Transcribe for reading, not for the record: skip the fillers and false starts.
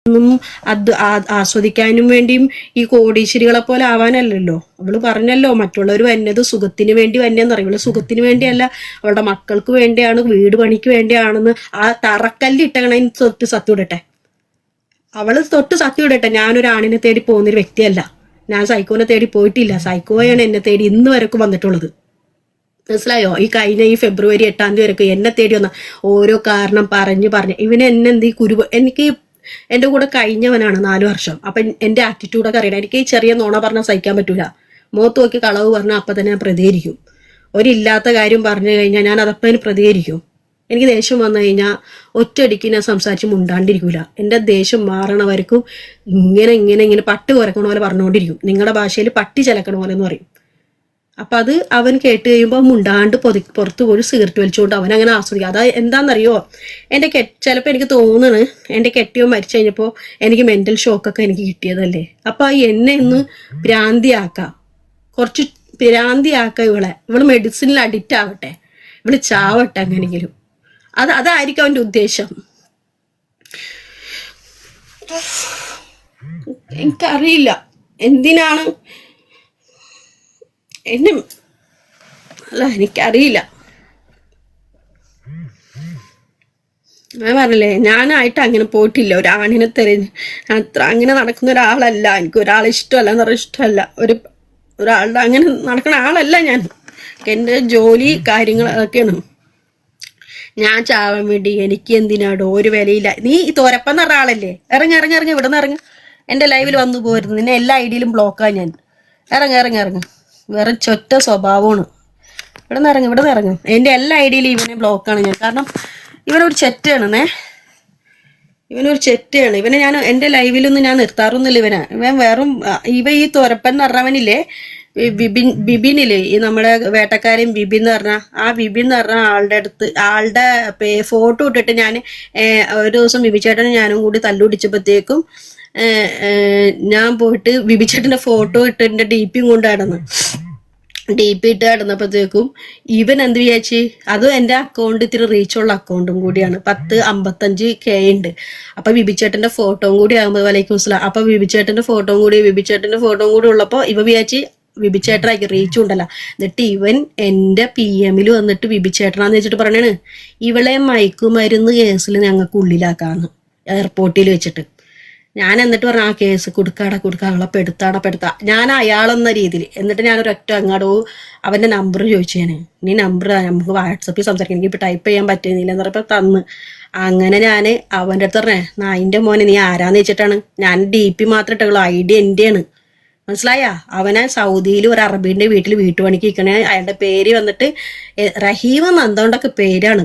ഒന്നും അത് ആസ്വദിക്കാനും വേണ്ടിയും ഈ കോടീശ്വരികളെ പോലെ ആവാനല്ലല്ലോ. അവള് പറഞ്ഞല്ലോ മറ്റുള്ളവർ വന്നത് സുഖത്തിന് വേണ്ടി വന്നെന്ന് പറയും. ഇവള് സുഖത്തിന് വേണ്ടിയല്ല, അവളുടെ മക്കൾക്ക് വേണ്ടിയാണ്, വീട് പണിക്ക് വേണ്ടിയാണെന്ന് ആ തറക്കല്ലിട്ടണതിന് തൊട്ട് സത്യം ഇടട്ടെ. അവള് തൊട്ട് സത്യം ഇടട്ടെ. ഞാനൊരു ആണിനെ തേടി പോകുന്നൊരു വ്യക്തിയല്ല. ഞാൻ സൈക്കോനെ തേടി പോയിട്ടില്ല. സൈക്കോയാണ് എന്നെ തേടി ഇന്ന് വരെക്കും വന്നിട്ടുള്ളത്. മനസ്സിലായോ? ഈ ഫെബ്രുവരി 8-ാം തീയതി വരെക്കും എന്നെ തേടി വന്ന ഓരോ കാരണം പറഞ്ഞ് എന്നെ എന്ത് എനിക്ക് എൻ്റെ കൂടെ കഴിഞ്ഞവനാണ് 4 വർഷം. അപ്പം എൻ്റെ ആറ്റിറ്റ്യൂഡൊക്കെ അറിയണം. എനിക്ക് ഈ ചെറിയ നോണ പറഞ്ഞാൽ സഹിക്കാൻ പറ്റൂല. മുഖത്ത് നോക്കി കളവ് പറഞ്ഞാൽ അപ്പം തന്നെ ഞാൻ പ്രതികരിക്കും. ഒരില്ലാത്ത കാര്യം പറഞ്ഞു കഴിഞ്ഞാൽ ഞാൻ അതപ്പം പ്രതികരിക്കും. എനിക്ക് ദേഷ്യം വന്നു കഴിഞ്ഞാൽ ഒറ്റയടിക്ക് ഞാൻ സംസാരിച്ച് മുണ്ടാണ്ടിരിക്കൂല. എൻ്റെ ദേഷ്യം മാറണവർക്കും ഇങ്ങനെ പട്ടി കുരക്കണ പോലെ പറഞ്ഞുകൊണ്ടിരിക്കും. നിങ്ങളുടെ ഭാഷയിൽ പട്ടി ചിലക്കണ പോലെ എന്ന് പറയും. അപ്പം അത് അവൻ കേട്ട് കഴിയുമ്പോൾ മുണ്ടാണ്ട് പുറത്ത് പോയി സിഗരറ്റ് വലിച്ചുകൊണ്ട് അവൻ അങ്ങനെ ആസ്വദിക്കുക. അതാ എന്താണെന്നറിയോ, ചിലപ്പോൾ എനിക്ക് തോന്നുന്നു എൻ്റെ കെട്ടിയോ മരിച്ചു കഴിഞ്ഞപ്പോൾ എനിക്ക് മെൻ്റൽ ഷോക്കൊക്കെ എനിക്ക് കിട്ടിയതല്ലേ. അപ്പം എന്നെ ഒന്ന് ഭ്രാന്തിയാക്കാം, കുറച്ച് ഭ്രാന്തിയാക്കാം. ഇവള് മെഡിസിനിൽ അഡിക്റ്റ് ആവട്ടെ, ഇവള് ചാവട്ടെ അങ്ങനെയെങ്കിലും. അതായിരിക്കും അവൻ്റെ ഉദ്ദേശം. എനിക്കറിയില്ല എന്തിനാണ് എനിക്കറിയില്ല. ഞാൻ പറഞ്ഞില്ലേ, ഞാനായിട്ട് അങ്ങനെ പോയിട്ടില്ല. ഒരാണിനെ തെരഞ്ഞ് അങ്ങനെ നടക്കുന്ന ഒരാളല്ല. എനിക്ക് ഒരാളെ ഇഷ്ടമല്ല എന്ന് പറഞ്ഞാൽ ഇഷ്ടമല്ല. ഒരാളുടെ അങ്ങനെ നടക്കുന്ന ആളല്ല ഞാൻ. എൻ്റെ ജോലി കാര്യങ്ങൾ അതൊക്കെയാണ്. ഞാൻ ചാവാൻ വേണ്ടി എനിക്ക് എന്തിനാടോ ഒരു വിലയില്ല. നീ തോരപ്പെന്ന് പറഞ്ഞ ആളല്ലേ, ഇറങ്ങി ഇവിടെ നിന്ന് ഇറങ്ങി. എൻ്റെ ലൈവിൽ വന്നു പോരുന്നു. നിന്നെ എല്ലാ ഐഡിയിലും ബ്ലോക്കാണ് ഞാൻ. ഇറങ്ങി വേറെ ചൊറ്റ സ്വഭാവമാണ്. ഇവിടെ നിന്ന് ഇറങ്ങും. എൻ്റെ എല്ലാ ഐഡിയിലും ഇവനെ ബ്ലോക്കാണ് ഞാൻ. കാരണം ഇവനൊരു ചെറ്റയാണ്. ഇവനെ ഞാൻ എൻ്റെ ലൈവിലൊന്നും ഞാൻ നിർത്താറൊന്നുമില്ല. ഇവൻ വെറും ഈ തോരപ്പൻ എന്ന് പറഞ്ഞവനില്ലേ, ബിബിനില്ലേ, ഈ നമ്മുടെ വേട്ടക്കാരൻ ബിബിൻ എന്ന് പറഞ്ഞ ആളുടെ ഫോട്ടോ ഇട്ടിട്ട് ഞാൻ ഒരു ദിവസം ബിബിച്ചേട്ടനും ഞാനും കൂടി തല്ലുപിടിച്ചപ്പോഴത്തേക്കും ഞാൻ പോയിട്ട് ബിബിച്ചേട്ടൻ്റെ ഫോട്ടോ ഇട്ട് എൻ്റെ DP കൊണ്ട് ഇട്ട് കിടന്നപ്പോഴത്തേക്കും ഇവൻ എന്ത് വിചാരിച്ച്, അതും എൻ്റെ അക്കൗണ്ട് ഇത്തിരി റീച്ചുള്ള അക്കൗണ്ടും കൂടിയാണ്. 1055K ഉണ്ട്. അപ്പൊ ബിബിച്ചേട്ടൻ്റെ ഫോട്ടോയും കൂടി ആകുമ്പോൾ വലൈക്കും സ്ലാം. അപ്പൊ ബിബിച്ചേട്ടൻ്റെ ഫോട്ടോയും കൂടി ഉള്ളപ്പോൾ ഇവ വിചാരിച്ച് ബിബിച്ചേട്ടനാക്കി റീച്ചും ഉണ്ടല്ലോ. എന്നിട്ട് ഇവൻ എൻ്റെ PM വന്നിട്ട് ബിബിച്ചേട്ടനാന്ന് വെച്ചിട്ട് പറയണേണ്, ഇവളെ മയക്കുമരുന്ന് കേസിൽ ഞങ്ങൾക്ക് ഉള്ളിലാക്കാന്ന് എയർപോർട്ടിൽ വെച്ചിട്ട്. ഞാൻ എന്നിട്ട് പറഞ്ഞ ആ കേസ് കൊടുക്കാടെ അവളെ പെടുത്താ ഞാൻ അയാളെന്ന രീതിയിൽ. എന്നിട്ട് ഞാനൊരൊറ്റ അങ്ങാടോ അവൻ്റെ നമ്പർ ചോദിച്ചു. നീ നമ്പർ നമുക്ക് വാട്സപ്പിൽ സംസാരിക്കാം, എനിക്കിപ്പോൾ ടൈപ്പ് ചെയ്യാൻ പറ്റുന്നില്ല എന്ന് പറഞ്ഞപ്പോൾ തന്ന്. അങ്ങനെ ഞാൻ അവൻ്റെ അടുത്ത് പറഞ്ഞേ, നായിൻ്റെ മോനെ നീ ആരാന്ന് വെച്ചിട്ടാണ്. ഞാൻ DP മാത്രം ഇട്ടുള്ളൂ, ID എൻ്റെയാണ്. മനസ്സിലായ? അവനെ സൗദിയിൽ ഒരു അറബീൻ്റെ വീട്ടിൽ വീട്ടുപണിക്ക് നിൽക്കണേ. അയാളുടെ പേര് വന്നിട്ട് റഹീം എന്ന എന്തുകൊണ്ടൊക്കെ പേരാണ്.